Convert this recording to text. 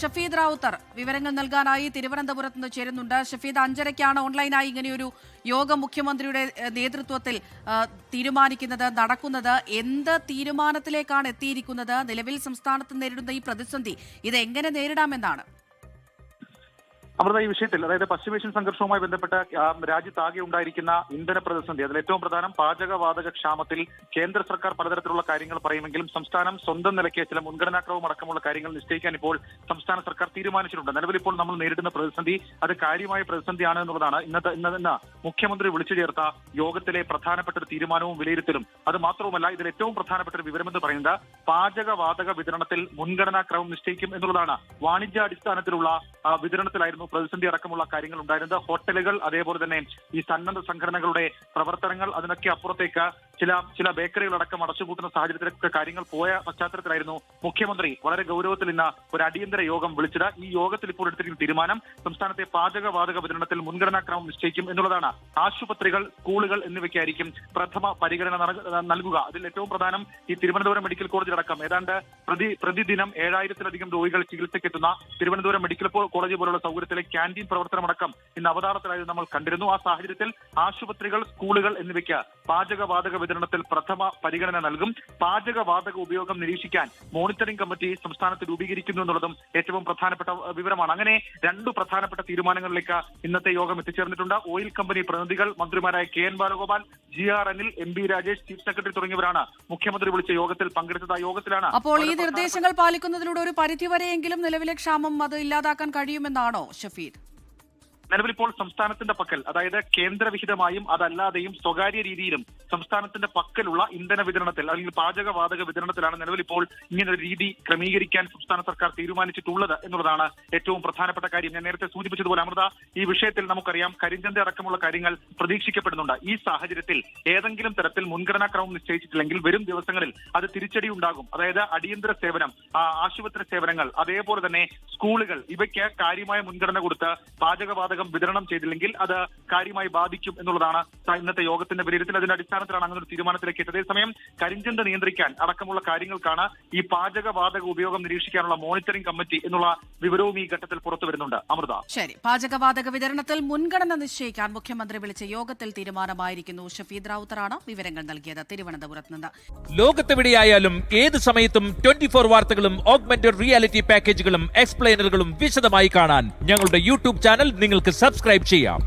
ഷഫീദ് റാവുത്തർ വിവരങ്ങൾ നൽകാനായി തിരുവനന്തപുരത്ത് നിന്ന് ചേരുന്നുണ്ട്. ഷഫീദ്, 5:30-ക്കാണ് ഓൺലൈനായി ഇങ്ങനെയൊരു യോഗം മുഖ്യമന്ത്രിയുടെ നേതൃത്വത്തിൽ തീരുമാനിക്കുന്നത്, നടക്കുന്നത്. എന്ത് തീരുമാനത്തിലേക്കാണ് എത്തിയിരിക്കുന്നത്? നിലവിൽ സംസ്ഥാനത്ത് നേരിടുന്ന ഈ പ്രതിസന്ധി ഇത് എങ്ങനെ നേരിടാമെന്നാണ്? അമൃത, ഈ വിഷയത്തിൽ അതായത് പശ്ചിമേഷ്യൻ സംഘർഷവുമായി ബന്ധപ്പെട്ട് രാജ്യത്താകെ ഉണ്ടായിരിക്കുന്ന ഇന്ധന പ്രതിസന്ധി, അതിൽ ഏറ്റവും പ്രധാനം പാചകവാതക ക്ഷാമത്തിൽ കേന്ദ്ര സർക്കാർ പലതരത്തിലുള്ള കാര്യങ്ങൾ പറയുമെങ്കിലും സംസ്ഥാനം സ്വന്തം നിലയ്ക്ക് ചില മുൻഗണനാക്രമം അടക്കമുള്ള കാര്യങ്ങൾ നിശ്ചയിക്കാൻ ഇപ്പോൾ സംസ്ഥാന സർക്കാർ തീരുമാനിച്ചിട്ടുണ്ട്. നിലവിൽ ഇപ്പോൾ നമ്മൾ നേരിടുന്ന പ്രതിസന്ധി അത് കാര്യമായ പ്രതിസന്ധിയാണ് എന്നുള്ളതാണ് ഇന്ന് മുഖ്യമന്ത്രി വിളിച്ചു ചേർത്ത യോഗത്തിലെ പ്രധാനപ്പെട്ട ഒരു തീരുമാനവും വിലയിരുത്തലും. അത് മാത്രവുമല്ല, ഇതിൽ ഏറ്റവും പ്രധാനപ്പെട്ട ഒരു വിവരമെന്ന് പറയുന്നത് പാചകവാതക വിതരണത്തിൽ മുൻഗണനാക്രമം നിശ്ചയിക്കും എന്നുള്ളതാണ്. വാണിജ്യാടിസ്ഥാനത്തിലുള്ള വിതരണത്തിലായിരുന്നു പ്രതിസന്ധി അടക്കമുള്ള കാര്യങ്ങൾ ഉണ്ടായിരുന്നത്. ഹോട്ടലുകൾ, അതേപോലെ തന്നെ ഈ സന്നദ്ധ സംഘടനകളുടെ പ്രവർത്തനങ്ങൾ, അതിനൊക്കെ അപ്പുറത്തേക്ക് ചില ബേക്കറികളടക്കം അടച്ചുപൂട്ടുന്ന സാഹചര്യത്തിലൊക്കെ കാര്യങ്ങൾ പോയ പശ്ചാത്തലത്തിലായിരുന്നു മുഖ്യമന്ത്രി വളരെ ഗൗരവത്തിൽ ഇന്ന് ഒരു അടിയന്തര യോഗം വിളിച്ചത്. ഈ യോഗത്തിൽ ഇപ്പോൾ എടുത്തിരിക്കുന്ന തീരുമാനം സംസ്ഥാനത്തെ പാചകവാതക വിതരണത്തിൽ മുൻഗണനാക്രമം നിശ്ചയിക്കും എന്നുള്ളതാണ്. ആശുപത്രികൾ, സ്കൂളുകൾ എന്നിവയ്ക്കായിരിക്കും പ്രഥമ പരിഗണന നൽകുക. അതിൽ ഏറ്റവും പ്രധാനം ഈ തിരുവനന്തപുരം മെഡിക്കൽ കോളേജിലടക്കം ഏതാണ്ട് പ്രതിദിനം 7000-ലധികം രോഗികൾ ചികിത്സയ്ക്കെത്തുന്ന തിരുവനന്തപുരം മെഡിക്കൽ കോളേജ് പോലുള്ള സൗകര്യത്തിലെ ക്യാന്റീൻ പ്രവർത്തനമടക്കം ഇന്ന് അവതാളത്തിലായത് നമ്മൾ കണ്ടിരുന്നു. ആ സാഹചര്യത്തിൽ ആശുപത്രികൾ, സ്കൂളുകൾ എന്നിവയ്ക്ക് പാചകവാതക വിതരണത്തിൽ പ്രഥമ പരിഗണന നൽകും. പാചകവാതക ഉപയോഗം നിരീക്ഷിക്കാൻ മോണിറ്ററിംഗ് കമ്മിറ്റി സംസ്ഥാനത്ത് രൂപീകരിക്കുന്നു എന്നുള്ളതും ഏറ്റവും പ്രധാനപ്പെട്ട വിവരമാണ്. അങ്ങനെ രണ്ടു പ്രധാനപ്പെട്ട തീരുമാനങ്ങളിലേക്ക് ഇന്നത്തെ യോഗം എത്തിച്ചേർന്നിട്ടുണ്ട്. ഓയിൽ കമ്പനി പ്രതിനിധികൾ, മന്ത്രിമാരായ KN Balagopal, GR Anil, MP Rajesh, chief secretary തുടങ്ങിയവരാണ് മുഖ്യമന്ത്രി വിളിച്ച യോഗത്തിൽ പങ്കെടുത്തത്. ആ യോഗത്തിലാണ് അപ്പോൾ ഈ നിർദ്ദേശങ്ങൾ പാലിക്കുന്നതിലൂടെ ഒരു പരിധിവരെയെങ്കിലും നിലവിലെ ക്ഷാമം അത് ഇല്ലാതാക്കാൻ കഴിയുമെന്നാണോ ഷഫീദ്? നിലവിലിപ്പോൾ സംസ്ഥാനത്തിന്റെ പക്കൽ, അതായത് കേന്ദ്രവിഹിതമായും അതല്ലാതെയും സ്വകാര്യ രീതിയിലും സംസ്ഥാനത്തിന്റെ പക്കലുള്ള ഇന്ധന വിതരണത്തിൽ അല്ലെങ്കിൽ പാചകവാതക വിതരണത്തിലാണ് നിലവിലിപ്പോൾ ഇങ്ങനൊരു രീതി ക്രമീകരിക്കാൻ സംസ്ഥാന സർക്കാർ തീരുമാനിച്ചിട്ടുള്ളത് എന്നുള്ളതാണ് ഏറ്റവും പ്രധാനപ്പെട്ട കാര്യം. ഞാൻ നേരത്തെ സൂചിപ്പിച്ചതുപോലെ അമൃത, ഈ വിഷയത്തിൽ നമുക്കറിയാം കരിഞ്ചന്ത അടക്കമുള്ള കാര്യങ്ങൾ പ്രതീക്ഷിക്കപ്പെടുന്നുണ്ട്. ഈ സാഹചര്യത്തിൽ ഏതെങ്കിലും തരത്തിൽ മുൻഗണനാക്രമം നിശ്ചയിച്ചിട്ടില്ലെങ്കിൽ വരും ദിവസങ്ങളിൽ അത് തിരിച്ചടി ഉണ്ടാകും. അതായത് അടിയന്തര സേവനം, ആശുപത്രി സേവനങ്ങൾ, അതേപോലെ തന്നെ സ്കൂളുകൾ, ഇവയ്ക്ക് കാര്യമായ മുൻഗണന കൊടുത്ത് പാചകവാതക വിതരണം ചെയ്തില്ലെങ്കിൽ അത് കാര്യമായി ബാധിക്കും എന്നുള്ളതാണ് ഇന്നത്തെ യോഗത്തിന്റെ വിലയിരുത്തൽ. അതിന്റെ അടിസ്ഥാനത്തിലാണ് അങ്ങനെ ഒരു തീരുമാനത്തിലേക്ക് എത്തിയത്. അതേസമയം കരിഞ്ചന്ത നിയന്ത്രിക്കാൻ അടക്കമുള്ള കാര്യങ്ങൾക്കാണ് ഈ പാചകവാതക ഉപയോഗം നിരീക്ഷിക്കാനുള്ള മോണിറ്ററിംഗ് കമ്മിറ്റി എന്നുള്ള വിവരവും ഈ ഘട്ടത്തിൽ പുറത്തു വരുന്നുണ്ട്. അമൃത, ശരി, പാചകവാതക വിതരണത്തിൽ മുൻഗണന നിശ്ചയിക്കാൻ മുഖ്യമന്ത്രി വിളിച്ച യോഗത്തിൽ തീരുമാനമായിരിക്കുന്നു. ഷഫീദ് റാവുത്തറാണ് വിവരങ്ങൾ നൽകിയത് തിരുവനന്തപുരത്ത് നിന്ന്. ലോകത്തെവിടെയായാലും ഏത് സമയത്തും 24 വാർത്തകളും ഓഗ്മെന്റഡ് റിയാലിറ്റി പാക്കേജുകളും എക്സ്പ്ലെയിനറുകളും വിശദമായി കാണാൻ ഞങ്ങളുടെ യൂട്യൂബ് ചാനൽ നിങ്ങൾക്ക് സബ്സ്ക്രൈബ് ചെയ്യാം.